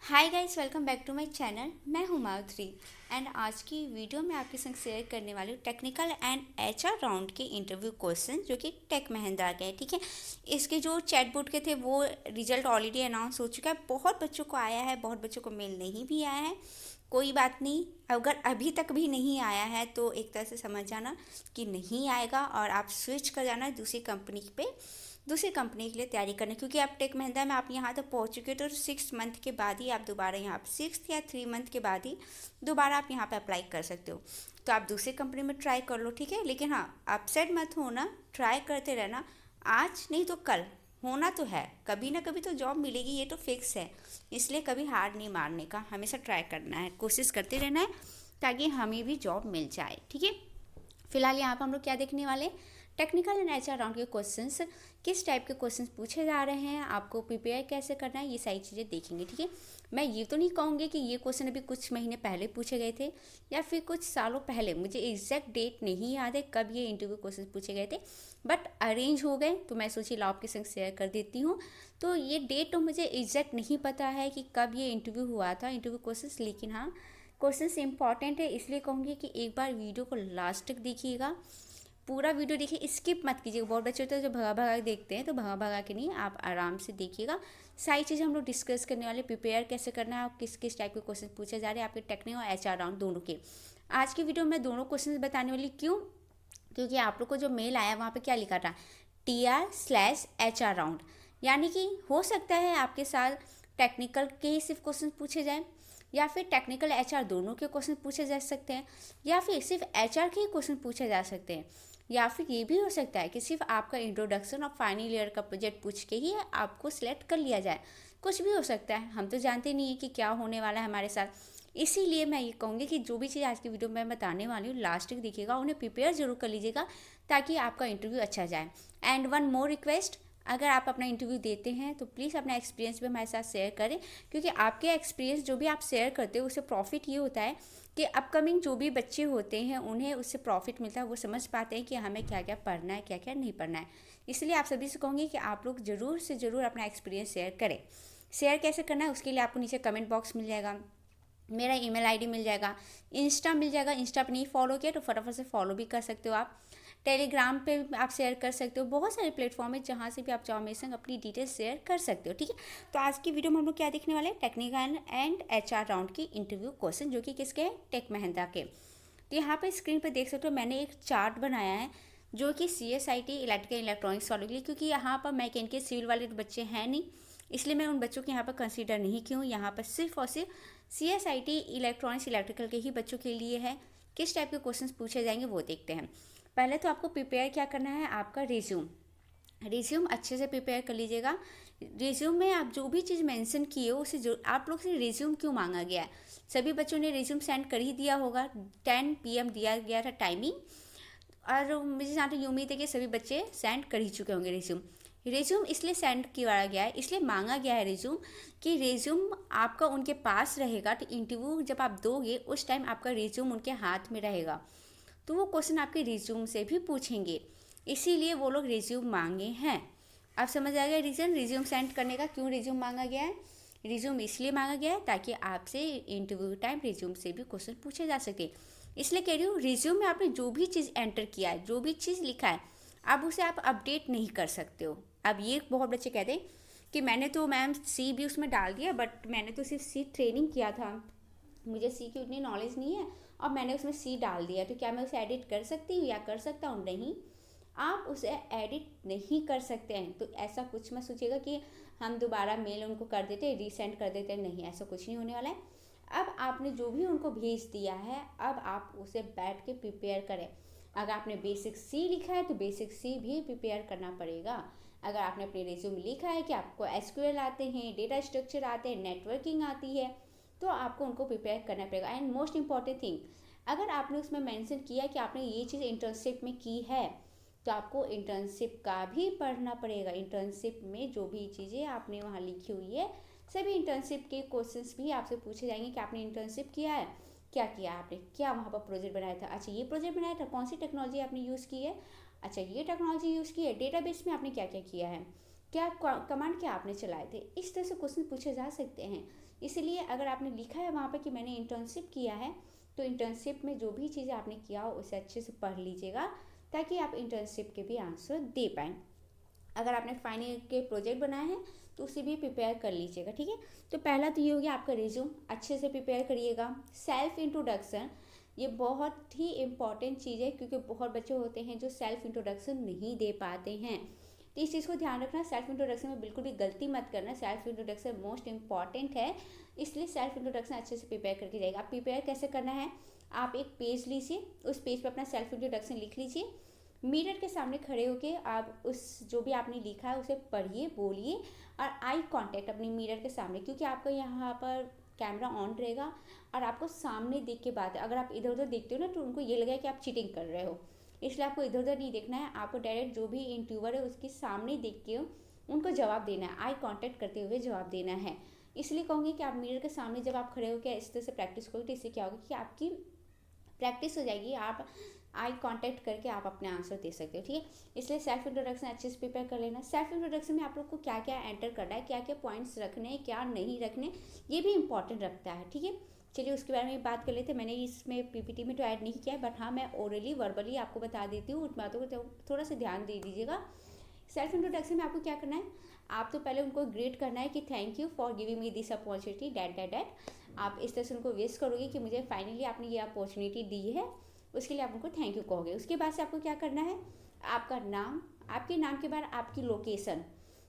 Hi guys, welcome back to my channel. मैं हूं माधुरी and आज की वीडियो में आपके संग शेयर करने वाली हूँ टेक्निकल एंड एचआर राउंड के इंटरव्यू क्वेश्चन जो कि टेक महिंद्रा के हैं। ठीक है, इसके जो चैटबॉट के थे वो रिजल्ट ऑलरेडी अनाउंस हो चुका है। बहुत बच्चों को आया है, बहुत बच्चों को मेल नहीं भी आया है। कोई बात नहीं, अगर अभी तक भी नहीं आया है तो एक तरह से समझ जाना कि नहीं आएगा और आप स्विच कर जाना दूसरी कंपनी के लिए तैयारी करने, क्योंकि आप टेक महिंद्रा में आप यहाँ तक पहुँच चुके हो तो 6 मंथ के बाद ही आप दोबारा यहाँ पर 6 या 3 मंथ के बाद ही दोबारा आप यहाँ पे अप्लाई कर सकते हो। तो आप दूसरी कंपनी में ट्राई कर लो, ठीक है। लेकिन हाँ, अपसेट मत होना, ट्राई करते रहना। आज नहीं तो कल होना तो है, कभी ना कभी तो जॉब मिलेगी, ये तो फिक्स है। इसलिए कभी हार नहीं मारने का, हमेशा ट्राई करना है, कोशिश करते रहना है ताकि हमें भी जॉब मिल जाए, ठीक है। फिलहाल यहाँ पर हम लोग क्या देखने वाले, टेक्निकल एंड एचआर राउंड के क्वेश्चंस, किस टाइप के क्वेश्चंस पूछे जा रहे हैं, आपको प्रिपेयर कैसे करना है, ये सारी चीज़ें देखेंगे, ठीक है। मैं ये तो नहीं कहूँगी कि ये क्वेश्चन अभी कुछ महीने पहले पूछे गए थे या फिर कुछ सालों पहले, मुझे एग्जैक्ट डेट नहीं याद है कब ये इंटरव्यू क्वेश्चन पूछे गए थे, बट अरेंज हो गए तो मैं सोची ला आपके संग शेयर कर देती हूँ। तो ये डेट तो मुझे एग्जैक्ट नहीं पता है कि कब ये इंटरव्यू हुआ था, इंटरव्यू क्वेश्चन, लेकिन हाँ क्वेश्चंस इंपॉर्टेंट है, इसलिए कहूँगी कि एक बार वीडियो को लास्ट तक देखिएगा, पूरा वीडियो देखिए, स्किप मत कीजिएगा। बहुत बच्चे होते हैं जो भगा भगा के देखते हैं, तो भगा भगा के नहीं, आप आराम से देखिएगा। सारी चीज़ें हम लोग डिस्कस करने वाले, प्रिपेयर कैसे करना है और किस किस टाइप के क्वेश्चन पूछे जा रहे हैं आपके टेक्निकल और एचआर राउंड दोनों के। आज की वीडियो में दोनों क्वेश्चन बताने वाली, क्यों? क्योंकि आप लोग को जो मेल आया वहाँ पे क्या लिखा था, TR/HR राउंड, यानी कि हो सकता है आपके साथ टेक्निकल के ही सिर्फ क्वेश्चन पूछे जाएँ, या फिर टेक्निकल एचआर दोनों के क्वेश्चन पूछे जा सकते हैं, या फिर सिर्फ एचआर के ही क्वेश्चन पूछे जा सकते हैं, या फिर ये भी हो सकता है कि सिर्फ आपका इंट्रोडक्शन और फाइनल ईयर का प्रोजेक्ट पूछ के ही आपको सिलेक्ट कर लिया जाए। कुछ भी हो सकता है, हम तो जानते नहीं है कि क्या होने वाला है हमारे साथ। इसीलिए मैं ये कहूँगी कि जो भी चीज़ आज की वीडियो में मैं बताने वाली हूँ लास्ट तक देखिएगा, उन्हें प्रिपेयर जरूर कर लीजिएगा ताकि आपका इंटरव्यू अच्छा जाए। एंड वन मोर रिक्वेस्ट, अगर आप अपना इंटरव्यू देते हैं तो प्लीज़ अपना एक्सपीरियंस भी हमारे साथ शेयर करें, क्योंकि आपके एक्सपीरियंस जो भी आप शेयर करते हो उससे प्रॉफिट ये होता है कि अपकमिंग जो भी बच्चे होते हैं उन्हें उससे प्रॉफिट मिलता है, वो समझ पाते हैं कि हमें क्या क्या पढ़ना है, क्या क्या नहीं पढ़ना है। इसलिए आप सभी से कहूँगी कि आप लोग ज़रूर से ज़रूर अपना एक्सपीरियंस शेयर करें। शेयर कैसे करना है उसके लिए आपको नीचे कमेंट बॉक्स मिल जाएगा, मेरा ईमेल आईडी मिल जाएगा, इंस्टा मिल जाएगा। इंस्टा पर नहीं फॉलो किया तो फटाफट से फॉलो भी कर सकते हो आप। टेलीग्राम पे आप शेयर कर सकते हो, बहुत सारे प्लेटफॉर्म है जहाँ से भी आप चाहो मेरे संग अपनी डिटेल्स शेयर कर सकते हो, ठीक है। तो आज की वीडियो में हम लोग क्या देखने वाले हैं, टेक्निकल एंड एचआर राउंड की इंटरव्यू क्वेश्चन, जो कि किसके हैं, टेक महिंद्रा के। तो यहाँ पे स्क्रीन पर देख सकते हो, मैंने एक चार्ट बनाया है जो कि CSIT इलेक्ट्रिकल इलेक्ट्रॉनिक्स वालों के लिए, क्योंकि यहाँ पर मैकेनिकल सिविल वाले तो बच्चे हैं नहीं, इसलिए मैं उन बच्चों को यहाँ पर कंसीडर नहीं की हूँ। यहाँ पर सिर्फ और सिर्फ CSIT इलेक्ट्रॉनिक्स इलेक्ट्रिकल के ही बच्चों के लिए है। किस टाइप के क्वेश्चन पूछे जाएंगे वो देखते हैं। पहले तो आपको प्रिपेयर क्या करना है, आपका रिज्यूम अच्छे से प्रिपेयर कर लीजिएगा। रिज्यूम में आप जो भी चीज़ मेंशन किए हो उसे जो आप लोग से रिज्यूम क्यों मांगा गया है, सभी बच्चों ने रिज्यूम सेंड कर ही दिया होगा। 10 PM दिया गया था टाइमिंग, और मुझे जहाँ तक उम्मीद है कि सभी बच्चे सेंड कर ही चुके होंगे रिज्यूम इसलिए सेंड किया गया है, इसलिए मांगा गया है रिज्यूम, कि रिज्यूम आपका उनके पास रहेगा तो इंटरव्यू जब आप दोगे उस टाइम आपका रिज्यूम उनके हाथ में रहेगा, तो वो क्वेश्चन आपके रिज्यूम से भी पूछेंगे, इसीलिए वो लोग रिज्यूम मांगे हैं। अब समझ आ गया रीज़न रिज्यूम सेंड करने का, क्यों रिज्यूम मांगा गया है। रिज्यूम इसलिए मांगा गया है ताकि आपसे इंटरव्यू टाइम रिज्यूम से भी क्वेश्चन पूछे जा सके। इसलिए कह रही हूँ, रिज्यूम में आपने जो भी चीज़ एंटर किया है, जो भी चीज़ लिखा है, अब उसे आप अपडेट नहीं कर सकते हो। अब ये बहुत बच्चे कहते हैं कि मैंने तो मैम सी भी उसमें डाल दिया, बट मैंने तो सिर्फ सी ट्रेनिंग किया था, मुझे सी की उतनी नॉलेज नहीं है और मैंने उसमें सी डाल दिया, तो क्या मैं उसे एडिट कर सकती हूँ या कर सकता हूँ? नहीं, आप उसे एडिट नहीं कर सकते हैं। तो ऐसा कुछ मत सोचिएगा कि हम दोबारा मेल उनको कर देते हैं, रीसेंड कर देते हैं, नहीं, ऐसा कुछ नहीं होने वाला है। अब आपने जो भी उनको भेज दिया है, अब आप उसे बैठ के प्रिपेयर करें। अगर आपने बेसिक सी लिखा है तो बेसिक सी भी प्रिपेयर करना पड़ेगा। अगर आपने अपने रिज्यूम में लिखा है कि आपको SQL आते हैं, डेटा स्ट्रक्चर आते हैं, नेटवर्किंग आती है, तो आपको उनको प्रिपेयर करना पड़ेगा। एंड मोस्ट इंपॉर्टेंट थिंग, अगर आपने उसमें मेंशन किया कि आपने ये चीज़ इंटर्नशिप में की है, तो आपको इंटर्नशिप का भी पढ़ना पड़ेगा। इंटर्नशिप में जो भी चीज़ें आपने वहाँ लिखी हुई है, सभी इंटर्नशिप के क्वेश्चंस भी आपसे पूछे जाएंगे कि आपने इंटर्नशिप किया है, क्या किया आपने, क्या वहाँ पर प्रोजेक्ट बनाया था, अच्छा ये प्रोजेक्ट बनाया था, कौन सी टेक्नोलॉजी आपने यूज़ की है, अच्छा ये टेक्नोलॉजी यूज़ की है, डेटाबेस में आपने क्या क्या किया है, क्या कमांड क्या आपने चलाए थे। इस तरह से क्वेश्चन पूछे जा सकते हैं। इसलिए अगर आपने लिखा है वहाँ पर कि मैंने इंटर्नशिप किया है, तो इंटर्नशिप में जो भी चीज़ें आपने किया हो उसे अच्छे से पढ़ लीजिएगा, ताकि आप इंटर्नशिप के भी आंसर दे पाएँ। अगर आपने फाइनल ईयर के प्रोजेक्ट बनाए हैं तो उसे भी प्रिपेयर कर लीजिएगा, ठीक है। तो पहला तो ये हो गया आपका रिज्यूम, अच्छे से प्रिपेयर करिएगा। सेल्फ इंट्रोडक्शन, ये बहुत ही इम्पॉर्टेंट चीज़ है, क्योंकि बहुत बच्चे होते हैं जो सेल्फ इंट्रोडक्शन नहीं दे पाते हैं। तो इस चीज़ को ध्यान रखना, सेल्फ इंट्रोडक्शन में बिल्कुल भी गलती मत करना। सेल्फ इंट्रोडक्शन मोस्ट इंपॉर्टेंट है, इसलिए सेल्फ इंट्रोडक्शन अच्छे से प्रिपेयर करके जाएगा। आप प्रिपेयर कैसे करना है, आप एक पेज लीजिए, उस पेज पर अपना सेल्फ इंट्रोडक्शन लिख लीजिए। मिरर के सामने खड़े होके आप उस जो भी आपने लिखा है उसे पढ़िए, बोलिए, और आई कांटेक्ट अपने मिरर के सामने, क्योंकि आपका यहाँ पर कैमरा ऑन रहेगा और आपको सामने देख के बात है। अगर आप इधर उधर देखते हो ना तो उनको ये लगेगा कि आप चीटिंग कर रहे हो, इसलिए आपको इधर उधर नहीं देखना है। आपको डायरेक्ट जो भी इंटरव्यूअर है उसके सामने देख के उनको जवाब देना है, आई कांटेक्ट करते हुए जवाब देना है। इसलिए कहूँगी कि आप मिरर के सामने जब आप खड़े होकर इस तरह से प्रैक्टिस करोगे तो इससे क्या होगा कि आपकी प्रैक्टिस हो जाएगी, आप आई कांटेक्ट करके आप अपने आंसर दे सकते हो, ठीक है। इसलिए सेल्फ इंट्रोडक्शन अच्छे से प्रिपेयर कर लेना। सेल्फ इंट्रोडक्शन में आप लोग को क्या क्या एंटर करना है, क्या क्या पॉइंट्स रखने हैं, क्या नहीं रखने, ये भी इंपॉर्टेंट रखता है, ठीक है। चलिए उसके बारे में बात कर लेते हैं। मैंने इसमें पीपीटी में तो ऐड नहीं किया है, बट हाँ मैं ओरली वर्बली आपको बता देती हूँ, उन बातों को थोड़ा सा ध्यान दे दीजिएगा। सेल्फ इंट्रोडक्शन में आपको क्या करना है, आप तो पहले उनको ग्रेट करना है कि thank you for giving me this opportunity, that. आप इस तरह से उनको विश करोगे कि मुझे फाइनली आपने ये अपॉर्चुनिटी दी है, उसके लिए आप उनको थैंक यू कहोगे। उसके बाद से आपको क्या करना है, आपका नाम, आपके नाम के बाद आपकी लोकेशन,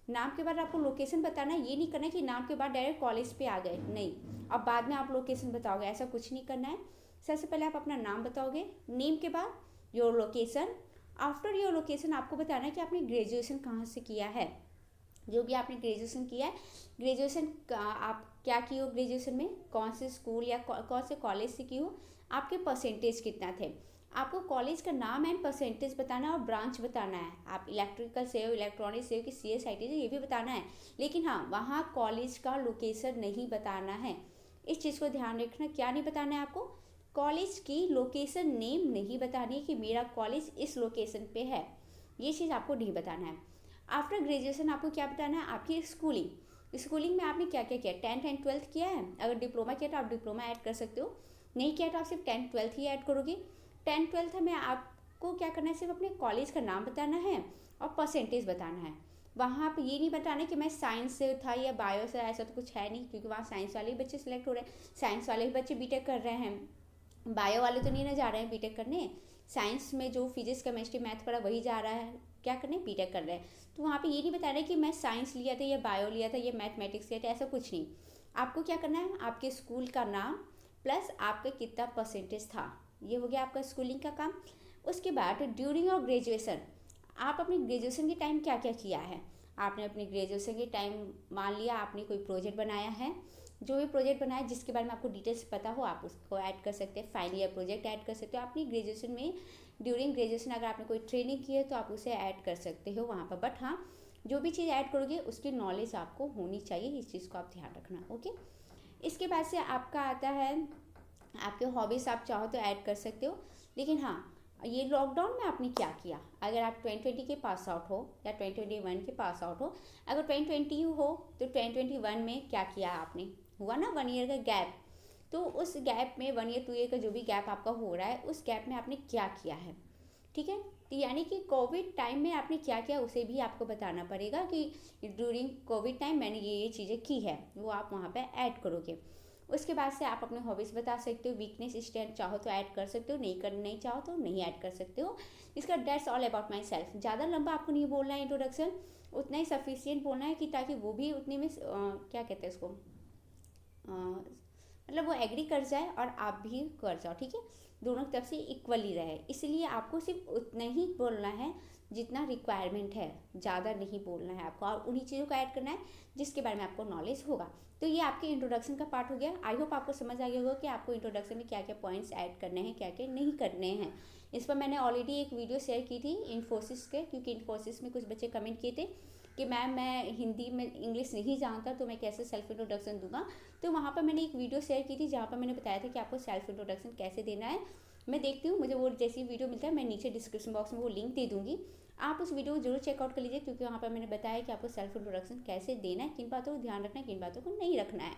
नाम के बाद आपको लोकेशन बताना है। ये नहीं करना है कि नाम के बाद डायरेक्ट कॉलेज पे आ गए, नहीं, अब बाद में आप लोकेशन बताओगे, ऐसा कुछ नहीं करना है। सबसे पहले आप अपना नाम बताओगे, नेम के बाद your location, after your location आपको बताना है कि आपने ग्रेजुएशन कहाँ से किया है। जो भी आपने ग्रेजुएशन किया है, ग्रेजुएशन आप क्या की हो, ग्रेजुएशन में कौन से स्कूल या कौन से कॉलेज से की हो, आपके परसेंटेज कितना थे। आपको कॉलेज का नाम एंड परसेंटेज बताना है और ब्रांच बताना है। आप इलेक्ट्रिकल से हो, इलेक्ट्रॉनिक्स से हो कि CSIT से, ये भी बताना है। लेकिन हाँ, वहाँ कॉलेज का लोकेशन नहीं बताना है। इस चीज़ को ध्यान रखना, क्या नहीं बताना है आपको, कॉलेज की लोकेशन नेम नहीं बतानी है कि मेरा कॉलेज इस लोकेशन पे है, ये चीज़ आपको नहीं बताना है। आफ्टर ग्रेजुएशन आपको क्या बताना है, आपकी स्कूलिंग में आपने क्या क्या किया, 10th एंड 12th किया है। अगर डिप्लोमा किया तो आप डिप्लोमा ऐड कर सकते हो, नहीं किया तो आप सिर्फ 10th 12th ही ऐड करोगे। 10th 12th में आपको क्या करना है, सिर्फ अपने कॉलेज का नाम बताना है और परसेंटेज बताना है। वहाँ पर ये नहीं बताना कि मैं साइंस से था या बायो से, ऐसा तो कुछ है नहीं, क्योंकि वहाँ साइंस वाले ही बच्चे सिलेक्ट हो रहे हैं, साइंस वाले ही बच्चे बीटेक कर रहे हैं, बायो वाले तो नहीं ना जा रहे हैं बीटेक करने। साइंस में जो फिजिक्स केमिस्ट्री मैथ पढ़ा वही जा रहा है क्या करने, बीटेक कर रहे हैं। तो वहाँ पे ये नहीं बताना है कि मैं साइंस लिया था या बायो लिया था या मैथमेटिक्स लिया था, ऐसा कुछ नहीं। आपको क्या करना है, आपके स्कूल का नाम प्लस आपका कितना परसेंटेज था, ये हो गया आपका स्कूलिंग का काम। उसके बाद ड्यूरिंग और ग्रेजुएशन, आप अपनी ग्रेजुएशन के टाइम क्या क्या किया है। आपने अपनी ग्रेजुएशन के टाइम, मान लिया आपने कोई प्रोजेक्ट बनाया है, जो भी प्रोजेक्ट बनाया जिसके बारे में आपको डिटेल्स पता हो आप उसको ऐड कर सकते हैं। फाइनल ईयर प्रोजेक्ट ऐड कर सकते हो अपनी ग्रेजुएशन में। ड्यूरिंग ग्रेजुएशन अगर आपने कोई ट्रेनिंग की है तो आप उसे ऐड कर सकते हो वहाँ पर, बट हाँ जो भी चीज़ ऐड करोगे उसकी नॉलेज आपको होनी चाहिए, इस चीज़ को आप ध्यान रखना, ओके। इसके बाद से आपका आता है आपके हॉबीज़, आप चाहो तो ऐड कर सकते हो। लेकिन हाँ, ये लॉकडाउन में आपने क्या किया, अगर आप 2020 के पास आउट हो या 2021 के पास आउट हो, अगर 2020 हो तो 2021 में क्या किया आपने, हुआ ना 1 ईयर का गैप, तो उस गैप में 1 ईयर 2 ईयर का जो भी गैप आपका हो रहा है उस गैप में आपने क्या किया है, ठीक है। तो यानी कि कोविड टाइम में आपने क्या किया उसे भी आपको बताना पड़ेगा कि ड्यूरिंग कोविड टाइम मैंने ये चीज़ें की है, वो आप वहाँ पे ऐड करोगे। उसके बाद से आप अपने हॉबीज़ बता सकते हो, वीकनेस स्ट्रेंथ चाहो तो ऐड कर सकते हो, नहीं चाहो तो नहीं ऐड कर सकते हो। इसका that's all about my self. ज़्यादा लंबा आपको नहीं बोलना है इंट्रोडक्शन, उतना ही सफिशियंट बोलना है कि ताकि वो भी उतने में क्या कहते हैं इसको, मतलब वो एग्री कर जाए और आप भी कर जाओ, ठीक है, दोनों तरफ से इक्वली रहे। इसलिए आपको सिर्फ उतना ही बोलना है जितना रिक्वायरमेंट है, ज़्यादा नहीं बोलना है आपको, और उन्हीं चीज़ों को ऐड करना है जिसके बारे में आपको नॉलेज होगा। तो ये आपके इंट्रोडक्शन का पार्ट हो गया। आई होप आपको समझ आ गया होगा कि आपको इंट्रोडक्शन में क्या क्या पॉइंट्स ऐड करने हैं, क्या क्या नहीं करने हैं। इस पर मैंने ऑलरेडी एक वीडियो शेयर की थी इन्फोसिस के, क्योंकि इन्फोसिस में कुछ बच्चे कमेंट किए थे कि मैम मैं हिंदी में इंग्लिश नहीं जानता तो मैं कैसे सेल्फ इंट्रोडक्शन दूंगा। तो वहाँ पर मैंने एक वीडियो शेयर की थी जहाँ पर मैंने बताया था कि आपको सेल्फ इंट्रोडक्शन कैसे देना है। मैं देखती हूँ मुझे वो जैसी वीडियो मिलता है मैं नीचे डिस्क्रिप्शन बॉक्स में वो लिंक दे दूँगी, आप उस वीडियो को जरूर चेकआउट कर लीजिए, क्योंकि वहाँ पर मैंने बताया कि आपको सेल्फ इंट्रोडक्शन कैसे देना है, किन बातों को ध्यान रखना है, किन बातों को नहीं रखना है।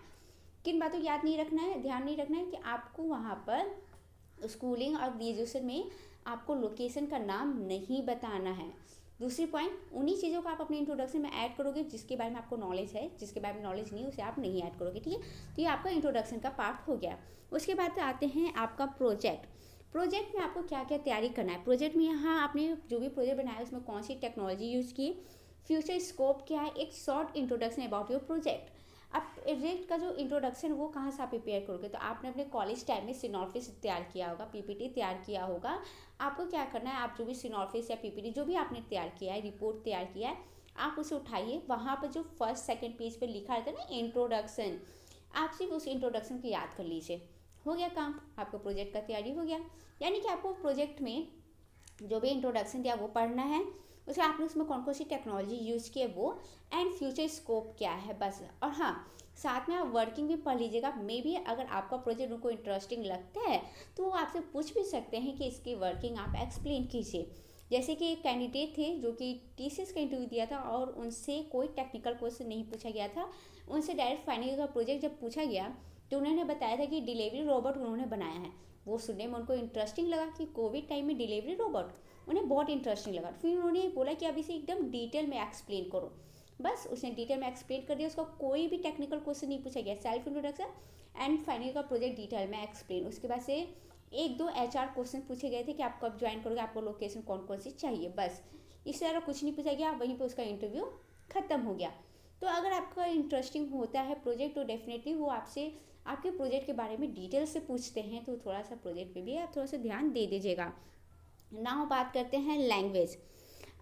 किन बातों को याद नहीं रखना है, ध्यान नहीं रखना है कि आपको वहाँ पर स्कूलिंग और ग्रेजुएशन में आपको लोकेशन का नाम नहीं बताना है। दूसरी पॉइंट, उन्हीं चीज़ों को आप अपने इंट्रोडक्शन में ऐड करोगे जिसके बारे में आपको नॉलेज है, जिसके बारे में नॉलेज नहीं है उसे आप नहीं ऐड करोगे, ठीक है। तो ये आपका इंट्रोडक्शन का पार्ट हो गया। उसके बाद आते हैं आपका प्रोजेक्ट। प्रोजेक्ट में आपको क्या क्या तैयारी करना है। प्रोजेक्ट में यहाँ आपने जो भी प्रोजेक्ट बनाया उसमें कौन सी टेक्नोलॉजी यूज़ की, फ्यूचर स्कोप क्या है, एक short introduction about your project. अब प्रोजेक्ट का जो इंट्रोडक्शन वो कहाँ से आप प्रिपेयर करोगे, तो आपने अपने कॉलेज टाइम में सिनॉप्सिस तैयार किया होगा, पीपीटी तैयार किया होगा। आपको क्या करना है, आप जो भी सिनॉप्सिस या पीपीटी जो भी आपने तैयार किया है, रिपोर्ट तैयार किया है, आप उसे उठाइए। वहाँ पर जो फर्स्ट सेकंड पेज पर लिखा रहता है ना इंट्रोडक्शन, आप सिर्फ उस इंट्रोडक्शन को याद कर लीजिए, हो गया काम, आपका प्रोजेक्ट का तैयारी हो गया। यानी कि आपको प्रोजेक्ट में जो भी इंट्रोडक्शन दिया वो पढ़ना है, उसके आपने उसमें कौन कौन सी टेक्नोलॉजी यूज़ की है वो, एंड फ्यूचर स्कोप क्या है, बस। और हाँ, साथ में आप वर्किंग भी पढ़ लीजिएगा। मे बी अगर आपका प्रोजेक्ट उनको इंटरेस्टिंग लगता है तो वो आपसे पूछ भी सकते हैं कि इसकी वर्किंग आप एक्सप्लेन कीजिए। जैसे कि एक कैंडिडेट थे जो कि टीसीएस का इंटरव्यू दिया था और उनसे कोई टेक्निकल क्वेश्चन नहीं पूछा गया था, उनसे डायरेक्ट फाइनल का प्रोजेक्ट जब पूछा गया तो उन्होंने बताया था कि डिलीवरी रोबोट उन्होंने बनाया है। वो सुनने में उनको इंटरेस्टिंग लगा कि कोविड टाइम में डिलीवरी रोबोट, उन्हें बहुत इंटरेस्टिंग लगा। फिर उन्होंने बोला कि अब इसे एकदम डिटेल में एक्सप्लेन करो। बस उसने डिटेल में एक्सप्लेन कर दिया, उसका कोई भी टेक्निकल क्वेश्चन नहीं पूछा गया, सेल्फ इंट्रोडक्शन एंड फाइनल का प्रोजेक्ट डिटेल में एक्सप्लेन। उसके बाद से एक दो एचआर क्वेश्चन पूछे गए थे कि आप कब ज्वाइन करोगे, आपको लोकेशन कौन कौन सी चाहिए, बस इससे ज़्यादा कुछ नहीं पूछा गया। वहीं पर उसका इंटरव्यू ख़त्म हो गया। तो अगर आपका इंटरेस्टिंग होता है प्रोजेक्ट तो डेफिनेटली वो आपसे आपके प्रोजेक्ट के बारे में डिटेल से पूछते हैं, तो थोड़ा सा प्रोजेक्ट पे भी आप थोड़ा सा ध्यान दे दीजिएगा। नाउ बात करते हैं लैंग्वेज।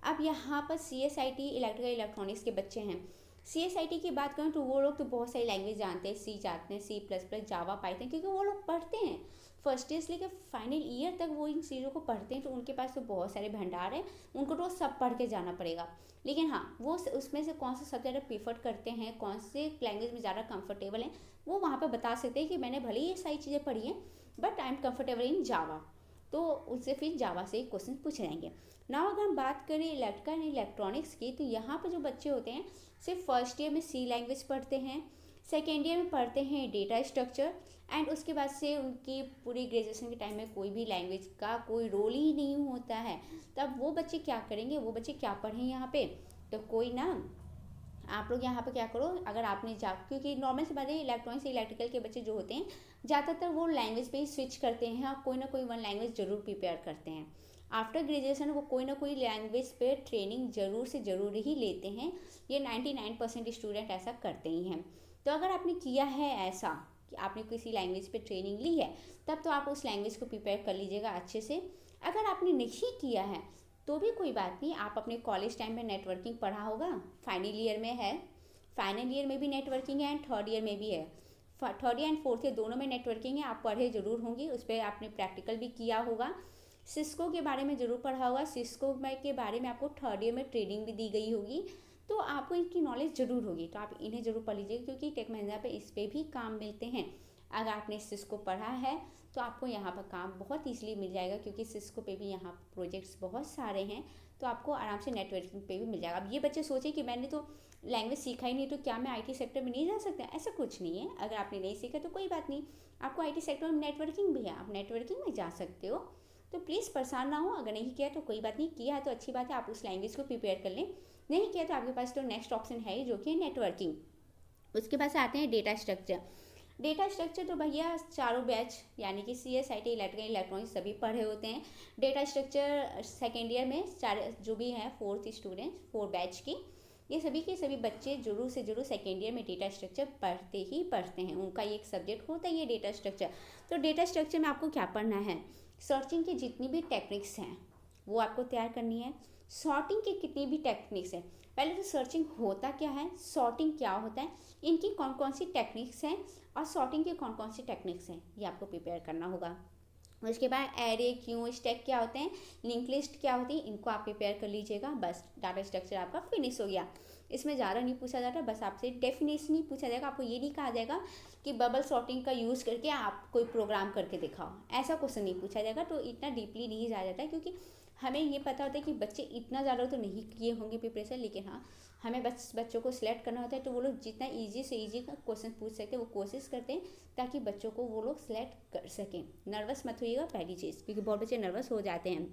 अब यहाँ पर CSIT इलेक्ट्रिकल इलेक्ट्रॉनिक्स के बच्चे हैं। CSIT की बात करूँ तो वो लोग तो बहुत सारी लैंग्वेज जानते हैं, सी जानते हैं, C++, जावा, पाइथन, क्योंकि वो लोग पढ़ते हैं फर्स्ट ईयर से लेकर फाइनल ईयर तक वो इन चीज़ों को पढ़ते हैं, तो उनके पास तो बहुत सारे भंडार हैं, उनको तो सब पढ़ के जाना पड़ेगा। लेकिन हाँ, वो उसमें से कौन सा सबसे ज़्यादा प्रीफर करते हैं, कौन से लैंग्वेज में ज़्यादा कंफर्टेबल हैं, वो वहाँ पर बता सकते हैं कि मैंने भले ही ये सारी चीज़ें पढ़ी हैं but I am comfortable in Java, तो उससे फिर जावा से ही क्वेश्चन पूछे जाएंगे। नाउ अगर हम बात करें इलेक्ट्रिकल एंड इलेक्ट्रॉनिक्स की, तो यहाँ पर जो बच्चे होते हैं सिर्फ फर्स्ट ईयर में सी लैंग्वेज पढ़ते हैं, सेकेंड ईयर में पढ़ते हैं डेटा स्ट्रक्चर, एंड उसके बाद से उनकी पूरी ग्रेजुएशन के टाइम में कोई भी लैंग्वेज का कोई रोल ही नहीं होता है। तब वो बच्चे क्या करेंगे, वो बच्चे क्या पढ़ें यहाँ पे, तो कोई ना, आप लोग यहाँ पे क्या करो, अगर आपने क्योंकि नॉर्मल से बात है इलेक्ट्रॉनिक्स इलेक्ट्रिकल के बच्चे जो होते हैं ज़्यादातर वो लैंग्वेज पे ही स्विच करते हैं और कोई ना कोई वन लैंग्वेज ज़रूर प्रिपेयर करते हैं। आफ्टर ग्रेजुएशन वो कोई ना कोई लैंग्वेज पे ट्रेनिंग ज़रूर से ज़रूर ही लेते हैं। ये 99% स्टूडेंट ऐसा करते ही हैं। तो अगर आपने किया है ऐसा कि आपने किसी लैंग्वेज पे ट्रेनिंग ली है, तब तो आप उस लैंग्वेज को प्रिपेयर कर लीजिएगा अच्छे से। अगर आपने नहीं किया है तो भी कोई बात नहीं, आप अपने कॉलेज टाइम में नेटवर्किंग पढ़ा होगा, फाइनल ईयर में है, फाइनल ईयर में भी नेटवर्किंग है एंड थर्ड ईयर में भी है, third year and fourth year दोनों में नेटवर्किंग है, आप पढ़े ज़रूर होंगी, उस पर आपने प्रैक्टिकल भी किया होगा। सिस्को के बारे में ज़रूर पढ़ा होगा, सिस्को के बारे में आपको थर्ड ईयर में ट्रेनिंग भी दी गई होगी, तो आपको इनकी नॉलेज ज़रूर होगी, तो आप इन्हें ज़रूर पढ़ लीजिएगा क्योंकि टेक महिंद्रा पे इस पर भी काम मिलते हैं। अगर आपने सिस्को पढ़ा है तो आपको यहाँ पर काम बहुत ईजिली मिल जाएगा क्योंकि सिस्को पे भी यहाँ प्रोजेक्ट्स बहुत सारे हैं, तो आपको आराम से नेटवर्किंग पे भी मिल जाएगा। अब ये बच्चे सोचें कि मैंने तो लैंग्वेज सीखा ही नहीं तो क्या मैं आईटी सेक्टर में नहीं जा सकता, ऐसा कुछ नहीं है। अगर आपने नहीं सीखा तो कोई बात नहीं, आपको आईटी सेक्टर में नेटवर्किंग भी है, आप नेटवर्किंग में जा सकते हो, तो प्लीज़ परेशान ना हो। अगर नहीं किया तो कोई बात नहीं, किया है तो अच्छी बात है, आप उस लैंग्वेज को प्रिपेयर कर लें, नहीं किया तो आपके पास तो नेक्स्ट ऑप्शन है ही जो कि नेटवर्किंग। उसके बाद आते हैं डेटा स्ट्रक्चर। डेटा स्ट्रक्चर तो भैया चारों बैच यानी कि CSIT इलेक्ट्रिकल इलेक्ट्रॉनिक्स सभी पढ़े होते हैं। डेटा स्ट्रक्चर सेकेंड ईयर में चार जो भी हैं फोर्थ स्टूडेंट्स 4 बैच की, ये सभी के सभी बच्चे जरूर से जरूर सेकेंड ईयर में डेटा स्ट्रक्चर पढ़ते ही पढ़ते हैं, उनका ये एक सब्जेक्ट होता है ये डेटा स्ट्रक्चर। तो डेटा स्ट्रक्चर में आपको क्या पढ़ना है, सर्चिंग की जितनी भी टेक्निक्स हैं वो आपको तैयार करनी है, सॉर्टिंग की कितनी भी टेक्निक्स हैं, पहले तो सर्चिंग होता क्या है, सॉर्टिंग क्या होता है, इनकी कौन कौन सी टेक्निक्स हैं और सॉर्टिंग की कौन कौन सी टेक्निक्स हैं, ये आपको प्रिपेयर करना होगा। उसके बाद एरे, क्यू, स्टैक क्या होते हैं, लिंक लिस्ट क्या होती है, इनको आप प्रिपेयर कर लीजिएगा। बस डाटा स्ट्रक्चर आपका फिनिश हो गया। इसमें ज़्यादा नहीं पूछा जाता, बस आपसे डेफिनेशन ही पूछा जाएगा। आपको ये नहीं कहा जाएगा कि बबल सॉर्टिंग का यूज़ करके आप कोई प्रोग्राम करके दिखाओ, ऐसा क्वेश्चन नहीं पूछा जाएगा। तो इतना डीपली नहीं जाया जाता है क्योंकि हमें ये पता होता है कि बच्चे इतना ज़्यादा तो नहीं किए होंगे प्रिपरेशन, लेकिन हाँ हमें बच्चों को सिलेक्ट करना होता है, तो वो लोग जितना ईजी से ईजी क्वेश्चन पूछ सकते हैं वो कोशिश करते हैं, ताकि बच्चों को वो लोग सिलेक्ट कर सकें। नर्वस मत होइएगा पहली चीज़, क्योंकि बहुत बच्चे नर्वस हो जाते हैं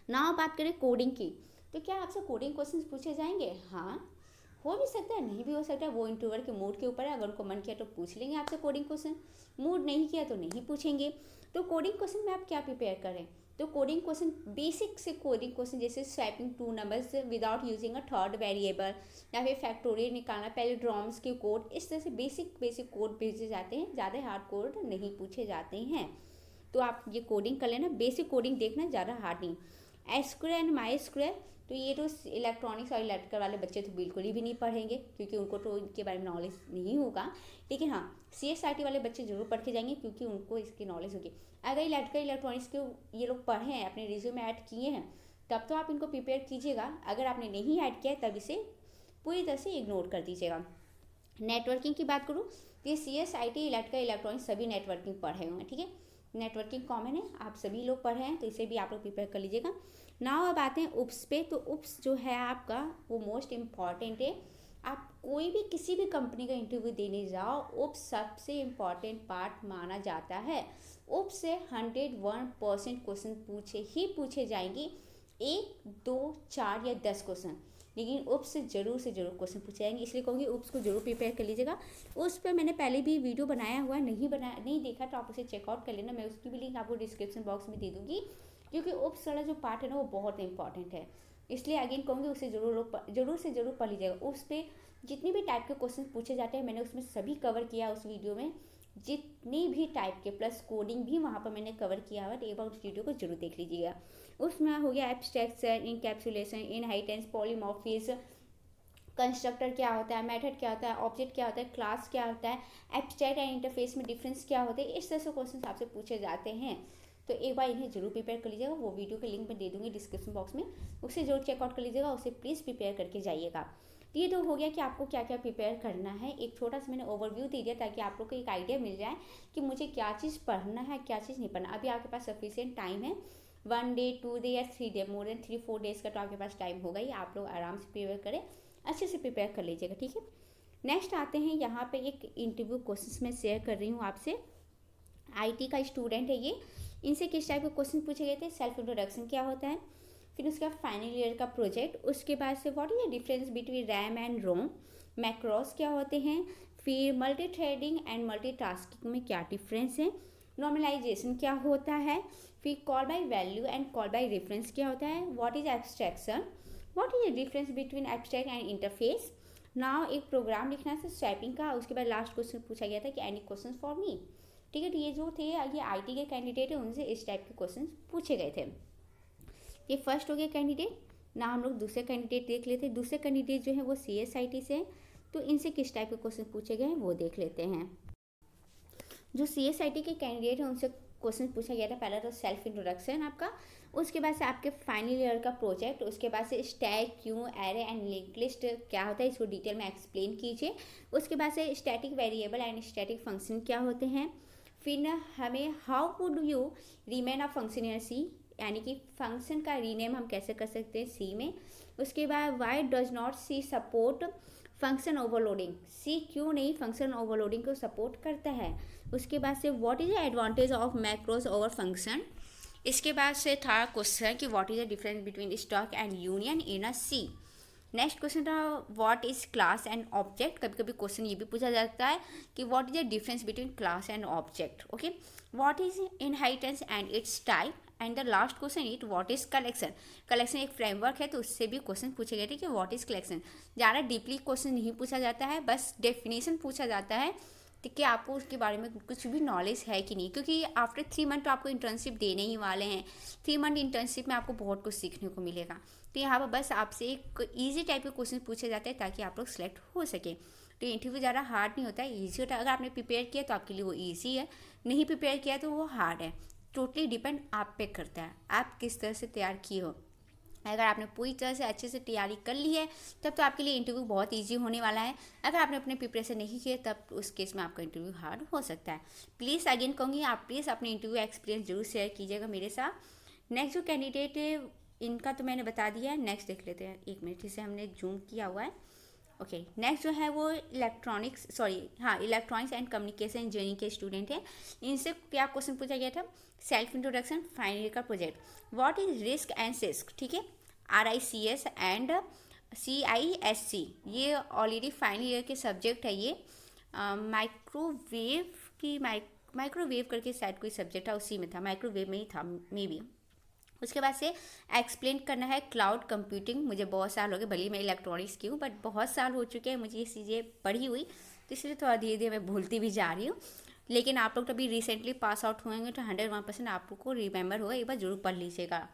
ना। बात करें कोडिंग की, तो क्या आपसे कोडिंग क्वेश्चन पूछे जाएंगे? हाँ, हो भी सकता है, नहीं भी हो सकता है, वो इंटरव्यूअर के मूड के ऊपर है। अगर उनको मन किया तो पूछ लेंगे आपसे कोडिंग क्वेश्चन, मूड नहीं किया तो नहीं पूछेंगे। तो कोडिंग क्वेश्चन में आप क्या प्रिपेयर करें? तो कोडिंग क्वेश्चन, बेसिक से कोडिंग क्वेश्चन, जैसे swapping two numbers without using a third variable, या फिर फैक्टोरियल निकालना, पहले ड्रॉम्स के कोड, इस तरह से बेसिक कोड भेजे जाते हैं, ज़्यादा हार्ड कोड नहीं पूछे जाते हैं। तो आप ये कोडिंग कर लेना, बेसिक कोडिंग देखना, ज़्यादा हार्ड नहीं। एसक्यूएल एंड माई एसक्यूएल, तो ये तो इलेक्ट्रॉनिक्स और इलेक्ट्रिकल वाले बच्चे तो बिल्कुल ही भी नहीं पढ़ेंगे, क्योंकि उनको तो इनके बारे में नॉलेज नहीं होगा। लेकिन हाँ, CSIT वाले बच्चे जरूर पढ़ के जाएंगे, क्योंकि उनको इसकी नॉलेज होगी। अगर इलेक्ट्रिकल इलेक्ट्रॉनिक्स के ये लोग पढ़े हैं, अपने रिज्यूम में ऐड किए हैं, तब तो आप इनको प्रिपेयर कीजिएगा। अगर आपने नहीं ऐड किया है तब इसे पूरी तरह से इग्नोर कर दीजिएगा। नेटवर्किंग की बात करूँ तो ये CSIT इलेक्ट्रिकल इलेक्ट्रॉनिक्स सभी नेटवर्किंग पढ़े हुए हैं, ठीक है। नेटवर्किंग कॉमन है, आप सभी लोग पढ़े हैं, तो इसे भी आप लोग प्रिपेयर कर लीजिएगा। नाउ अब आते हैं UPS पे। तो UPS जो है आपका, वो मोस्ट इम्पॉर्टेंट है। आप कोई भी किसी भी कंपनी का इंटरव्यू देने जाओ, UPS सबसे इम्पॉर्टेंट पार्ट माना जाता है। UPS से 101% क्वेश्चन पूछे जाएंगे, 1, 2, 4 या 10 क्वेश्चन, लेकिन UPS से ज़रूर क्वेश्चन पूछे जाएंगे। इसलिए कहूँगी UPS को जरूर प्रिपेयर कर लीजिएगा। उस पर मैंने पहले भी वीडियो बनाया हुआ है, नहीं देखा तो आप उसे चेकआउट कर लेना। मैं उसकी भी लिंक आपको डिस्क्रिप्शन बॉक्स में दे दूँगी, क्योंकि UPS वाला जो पार्ट है ना, वो बहुत इंपॉर्टेंट है। इसलिए अगेन कहूँगी उसे ज़रूर पढ़ लीजिएगा। उस पर जितने भी टाइप के क्वेश्चन पूछे जाते हैं, मैंने उसमें सभी कवर किया उस वीडियो में, जितनी भी टाइप के, प्लस कोडिंग भी वहाँ पर मैंने कवर किया हुआ है। तो एक बार उस वीडियो को जरूर देख लीजिएगा। उसमें हो गया abstraction, encapsulation, inheritance, polymorphism, constructor क्या होता है, मेथड क्या होता है, ऑब्जेक्ट क्या होता है, क्लास क्या होता है, एब्स्ट्रैक्ट एंड इंटरफेस में डिफरेंस क्या होते हैं, इस तरह से क्वेश्चन आपसे पूछे जाते हैं। तो एक बार इन्हें जरूर प्रिपेयर कर लीजिएगा। वो वीडियो के लिंक मैं दे दूँगी डिस्क्रिप्शन बॉक्स में, उसे जरूर चेकआउट कर लीजिएगा, उसे प्लीज़ प्रिपेयर करके जाइएगा। तो ये तो हो गया कि आपको क्या क्या प्रिपेयर करना है। एक छोटा सा मैंने ओवरव्यू दे दिया, ताकि आप लोग को एक आइडिया मिल जाए कि मुझे क्या चीज़ पढ़ना है, क्या चीज़ नहीं पढ़ना। अभी आपके पास सफिशिएंट टाइम है, 1 डे, 2 डे या 3 डे, मोर देन 3-4 डेज़ का तो आपके पास टाइम होगा ही। आप लोग आराम से प्रिपेयर करें, अच्छे से प्रिपेयर कर लीजिएगा, ठीक है। नेक्स्ट आते हैं, यहाँ पे एक इंटरव्यू क्वेश्चन मैं शेयर कर रही हूँ आपसे। IT का स्टूडेंट है ये, इनसे किस टाइप के क्वेश्चन पूछे गए थे? सेल्फ इंट्रोडक्शन क्या होता है, फिर उसका फाइनल ईयर का प्रोजेक्ट, उसके बाद से what is the difference between RAM and ROM, macros क्या होते हैं, फिर मल्टी थ्रेडिंग एंड मल्टीटास्किंग में क्या डिफरेंस है, नॉर्मलाइजेशन क्या होता है, फिर call by value and call by reference क्या होता है, what is abstraction, what is the difference between abstract and interface. Now एक प्रोग्राम लिखना था स्वैपिंग का। उसके बाद लास्ट क्वेश्चन पूछा गया था कि एनी क्वेश्चन फॉर मी, ठीक है। तो ये जो थे, ये IT के कैंडिडेट है, उनसे इस टाइप के क्वेश्चन पूछे गए थे। ये फर्स्ट हो गया कैंडिडेट। ना हम लोग दूसरे कैंडिडेट देख लेते हैं। दूसरे कैंडिडेट जो है वो CSIT से हैं, तो इनसे किस टाइप के क्वेश्चन पूछे गए हैं वो देख लेते हैं। जो CSIT के कैंडिडेट हैं उनसे क्वेश्चन पूछा गया था, पहला तो सेल्फ इंट्रोडक्शन आपका, उसके बाद से आपके फाइनल ईयर का प्रोजेक्ट, उसके बाद से stack, Q, array and link list क्या होता है, इसको डिटेल में एक्सप्लेन कीजिए। उसके बाद से static variable and static function क्या होते हैं, फिर हमें how would you rename a function in C, यानी कि फंक्शन का रीनेम हम कैसे कर सकते हैं C में। उसके बाद why does not C support function overloading, C क्यों नहीं फंक्शन ओवरलोडिंग को सपोर्ट करता है। उसके बाद से what is the advantage of macros over function. इसके बाद से था क्वेश्चन कि what is the difference between stack and union in a C। Next question था what is class and object. कभी कभी क्वेश्चन ये भी पूछा जाता है कि what is the difference between class and object, okay. What is inheritance and its type, and the last question it what is collection. Collection एक फ्रेमवर्क है, तो उससे भी क्वेश्चन पूछे गए थे कि व्हाट इज कलेक्शन। ज़्यादा डीपली क्वेश्चन नहीं पूछा जाता है, बस डेफिनेशन पूछा जाता है कि आपको उसके बारे में कुछ भी नॉलेज है कि नहीं, क्योंकि आफ्टर 3 मंथ तो आपको इंटर्नशिप देने ही वाले हैं। 3 मंथ इंटर्नशिप में आपको बहुत कुछ सीखने को मिलेगा। तो यहाँ पर बस आपसे एक ईजी टाइप के क्वेश्चन पूछे जाते हैं, ताकि आप लोग सेलेक्ट हो सके। तो इंटरव्यू ज़्यादा हार्ड नहीं होता है, ईजी होता है। अगर आपने प्रिपेयर किया तो आपके लिए वो ईजी है, नहीं प्रिपेयर किया तो वो हार्ड है। टोटली डिपेंड आप पे करता है, आप किस तरह से तैयार किए हो। अगर आपने पूरी तरह से अच्छे से तैयारी कर ली है, तब तो आपके लिए इंटरव्यू बहुत इजी होने वाला है। अगर आपने अपने प्रिपरेशन नहीं किए, तब उस केस में आपका इंटरव्यू हार्ड हो सकता है। प्लीज़ अगेन कहूँगी, आप प्लीज़ अपने इंटरव्यू एक्सपीरियंस जरूर शेयर कीजिएगा मेरे साथ। नेक्स्ट जो कैंडिडेट इनका तो मैंने बता दिया है। नेक्स्ट देख लेते हैं, 1 मिनट, इसे हमने जूम किया हुआ है। ओके, नेक्स्ट जो है वो इलेक्ट्रॉनिक्स एंड कम्युनिकेशन इंजीनियरिंग के स्टूडेंट हैं। इनसे क्या क्वेश्चन पूछा गया था, सेल्फ इंट्रोडक्शन, फाइनल ईयर का project, what is risk and six, ठीक है, RICS एंड CISC, ये ऑलरेडी फाइनल ईयर के सब्जेक्ट है। ये माइक्रोवेव करके शायद कोई सब्जेक्ट था, उसी में था, माइक्रोवेव में ही था मे बी। उसके बाद से एक्सप्लेन करना है क्लाउड कंप्यूटिंग। मुझे बहुत साल हो गए, भले मैं इलेक्ट्रॉनिक्स की हूँ, बट बहुत साल हो चुके हैं मुझे ये चीज़ें पढ़ी हुई, तो इसलिए थोड़ा धीरे धीरे मैं भूलती भी जा रही हूँ। लेकिन आप लोग तो अभी रिसेंटली पास आउट हुएंगे तो 101% आप लोग को रिमेंबर होगा, एक बार जरूर पढ़ लीजिएगा।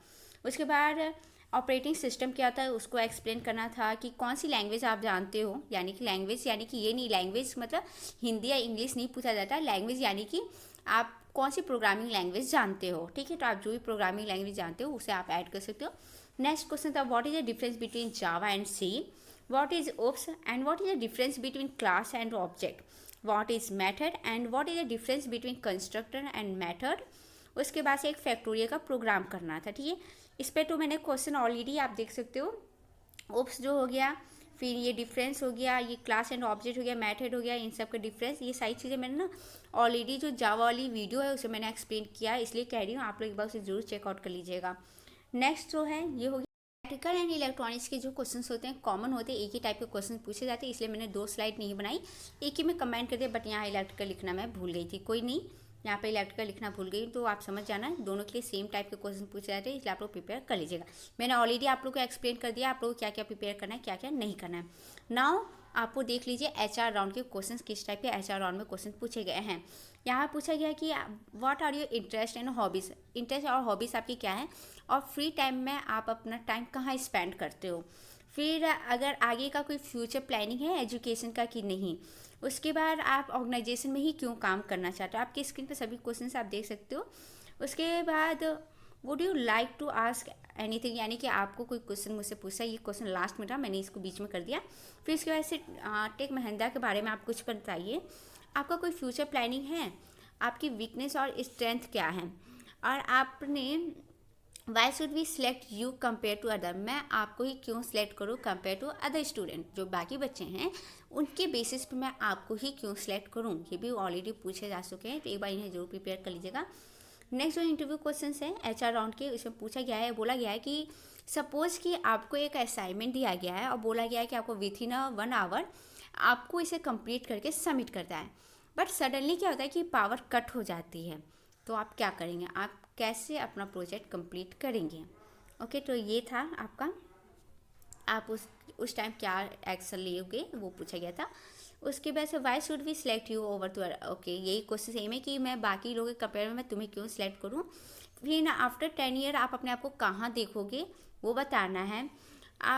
उसके बाद ऑपरेटिंग सिस्टम क्या होता है उसको एक्सप्लेन करना था कि कौन सी लैंग्वेज आप जानते हो, यानी कि लैंग्वेज यानी कि ये नहीं, लैंग्वेज मतलब हिंदी या इंग्लिश नहीं पूछा जाता, लैंग्वेज यानी कि आप कौन सी प्रोग्रामिंग लैंग्वेज जानते हो, ठीक है। तो आप जो भी प्रोग्रामिंग लैंग्वेज जानते हो उसे आप ऐड कर सकते हो। नेक्स्ट क्वेश्चन था what is the difference between Java and C, what is OOPs and what is the difference between class and object, what is method and what is the difference between constructor and method. उसके बाद से एक factorial का programme करना था, ठीक है। इस पर तो मैंने क्वेश्चन ऑलरेडी आप देख सकते हो, ओप्स जो हो गया, फिर ये डिफरेंस हो गया, ये क्लास एंड ऑब्जेक्ट हो गया, मेथड हो गया, इन सब का डिफरेंस, ये सारी चीज़ें मैंने ना ऑलरेडी जो जावा वाली वीडियो है उसे मैंने एक्सप्लेन किया है, इसलिए कह रही हूँ आप लोग एक बार उसे जरूर चेकआउट कर लीजिएगा। नेक्स्ट जो है ये हो गया इलेक्ट्रिकल एंड इलेक्ट्रॉनिक्स के जो क्वेश्चंस होते हैं कॉमन होते हैं, एक ही टाइप के क्वेश्चन पूछे जाते हैं, इसलिए मैंने 2 स्लाइड नहीं बनाई, एक ही में कमेंट कर दिया, बट यहाँ इलेक्ट्रिकल लिखना मैं भूल गई थी, कोई नहीं, यहाँ पे इलेक्ट्रिकल लिखना भूल गई, तो आप समझ जाना दोनों के लिए सेम टाइप के क्वेश्चन पूछे जाते हैं, इसलिए आप लोग प्रिपेयर कर लीजिएगा। मैंने ऑलरेडी आप लोग को एक्सप्लेन कर दिया आप लोग को क्या क्या प्रिपेयर करना है, क्या क्या नहीं करना है। नाउ आपको देख लीजिए HR राउंड के क्वेश्चन किस टाइप के HR राउंड में क्वेश्चन पूछे गए हैं। यहाँ पूछा गया कि what are your interest and hobbies, interest और हॉबीज़ आपकी क्या है, और फ्री टाइम में आप अपना टाइम कहाँ स्पेंड करते हो, फिर अगर आगे का कोई फ्यूचर प्लानिंग है एजुकेशन का कि नहीं, उसके बाद आप ऑर्गेनाइजेशन में ही क्यों काम करना चाहते हो, आपकी स्क्रीन पर सभी क्वेश्चन आप देख सकते हो। उसके बाद would you like to ask anything, यानी कि आपको कोई क्वेश्चन मुझसे पूछा, ये क्वेश्चन लास्ट में था, मैंने इसको बीच में कर दिया। फिर इसके बाद से टेक महिंद्रा के बारे में आप कुछ बताइए, आपका कोई फ्यूचर प्लानिंग है, आपकी वीकनेस और स्ट्रेंथ क्या है, और आपने why should we select you compare to other, मैं आपको ही क्यों सिलेक्ट करूँ कम्पेयर टू अदर स्टूडेंट, जो बाकी बच्चे हैं उनके बेसिस पे मैं आपको ही क्यों सिलेक्ट करूँ, ये भी ऑलरेडी पूछे जा चुके हैं, तो एक बार इन्हें जरूर प्रिपेयर कर लीजिएगा। नेक्स्ट जो इंटरव्यू क्वेश्चन है HR राउंड के, इसमें पूछा गया है, बोला गया है कि सपोज कि आपको एक असाइनमेंट दिया गया है और बोला गया है कि आपको विथ इन 1 आवर आपको इसे कंप्लीट करके सबमिट करता है, बट सडनली क्या होता है कि पावर कट हो जाती है, तो आप क्या करेंगे, आप कैसे अपना प्रोजेक्ट कंप्लीट करेंगे। ओके, तो ये था आपका, आप उस टाइम क्या एक्शन लोगे वो पूछा गया था। उसके बाद से why should we select you over two, okay, यही क्वेश्चन सेम है कि मैं बाकी लोगों के कंपेयर में मैं तुम्हें क्यों सिलेक्ट करूँ। फिर आफ्टर 10 ईयर आप अपने आप को कहाँ देखोगे वो बताना है।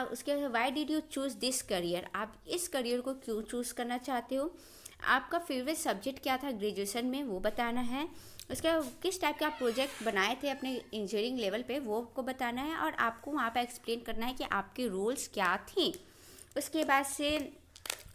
उसके बाद why did you choose this career, आप इस करियर को क्यों चूज़ करना चाहते हो, आपका फेवरेट सब्जेक्ट क्या था ग्रेजुएशन में वो बताना है। उसके बाद किस टाइप का आप प्रोजेक्ट बनाए थे अपने इंजीनियरिंग लेवल पे वो को बताना है, और आपको वहाँ पे एक्सप्लेन करना है कि आपके रोल्स क्या थे। उसके बाद से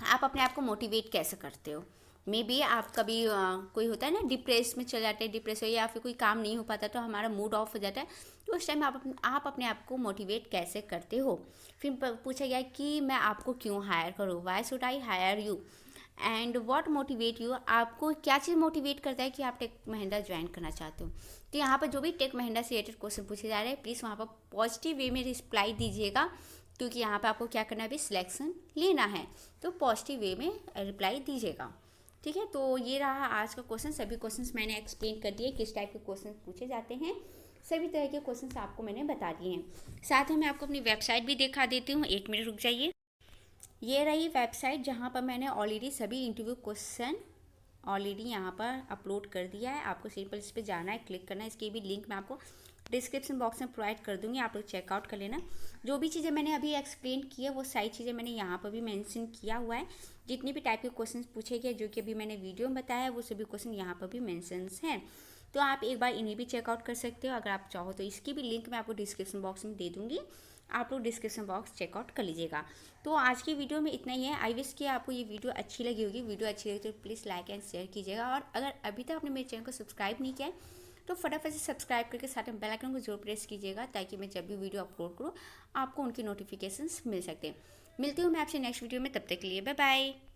आप अपने आप को मोटिवेट कैसे करते हो, मे बी आप कभी कोई होता है ना डिप्रेस में चल जाते हैं, डिप्रेस हो या फिर कोई काम नहीं हो पाता तो हमारा मूड ऑफ हो जाता है, तो उस टाइम आप अपने आप को मोटिवेट कैसे करते हो। फिर पूछा गया कि मैं आपको क्यों हायर करूँ, why should I hire you, and what motivate you, आपको क्या चीज़ मोटिवेट करता है कि आप टेक महिंद्रा ज्वाइन करना चाहते हो। तो यहाँ पर जो भी टेक महिंद्रा से रिलेटेड क्वेश्चन पूछे जा रहे हैं प्लीज़ वहाँ पर पॉजिटिव वे में रिप्लाई दीजिएगा, क्योंकि यहाँ पे आपको क्या करना है, अभी सिलेक्शन लेना है, तो पॉजिटिव वे में रिप्लाई दीजिएगा, ठीक है। तो ये रहा आज का क्वेश्चन, सभी क्वेश्चंस मैंने एक्सप्लेन कर दिए किस टाइप के क्वेश्चन पूछे जाते हैं, सभी तरह के क्वेश्चंस आपको मैंने बता दिए हैं। साथ ही मैं आपको अपनी वेबसाइट भी दिखा देती हूँ, 1 मिनट रुक जाइए। ये रही वेबसाइट जहाँ पर मैंने ऑलरेडी सभी इंटरव्यू क्वेश्चन ऑलरेडी यहाँ पर अपलोड कर दिया है, आपको सिंपल इस पर जाना है, क्लिक करना है, इसकी भी लिंक मैं आपको डिस्क्रिप्शन बॉक्स में प्रोवाइड कर दूँगी, आप लोग चेकआउट कर लेना। जो भी चीज़ें मैंने अभी एक्सप्लेन की है वो सारी चीज़ें मैंने यहाँ पर भी मेंशन किया हुआ है, जितनी भी टाइप के क्वेश्चन पूछे गए जो कि अभी मैंने वीडियो में बताया है वो सभी क्वेश्चन यहाँ पर भी मेंशंस हैं, तो आप एक बार इन्हें भी चेकआउट कर सकते हो। अगर आप चाहो तो इसकी भी लिंक मैं आपको डिस्क्रिप्शन बॉक्स में दे दूँगी, आप लोग डिस्क्रिप्शन बॉक्स चेकआउट कर लीजिएगा। तो आज की वीडियो में इतना ही है, आई विश कि आपको ये वीडियो अच्छी लगी होगी। वीडियो अच्छी लगी तो प्लीज़ लाइक एंड शेयर कीजिएगा, और अगर अभी तक आपने मेरे चैनल को सब्सक्राइब नहीं किया है तो फटाफट से सब्सक्राइब करके साथ में बेल आइकन को जरूर प्रेस कीजिएगा, ताकि मैं जब भी वीडियो अपलोड करूँ आपको उनकी नोटिफिकेशंस मिल सकते हैं। मिलती हूँ मैं आपसे नेक्स्ट वीडियो में, तब तक के लिए बाय बाय।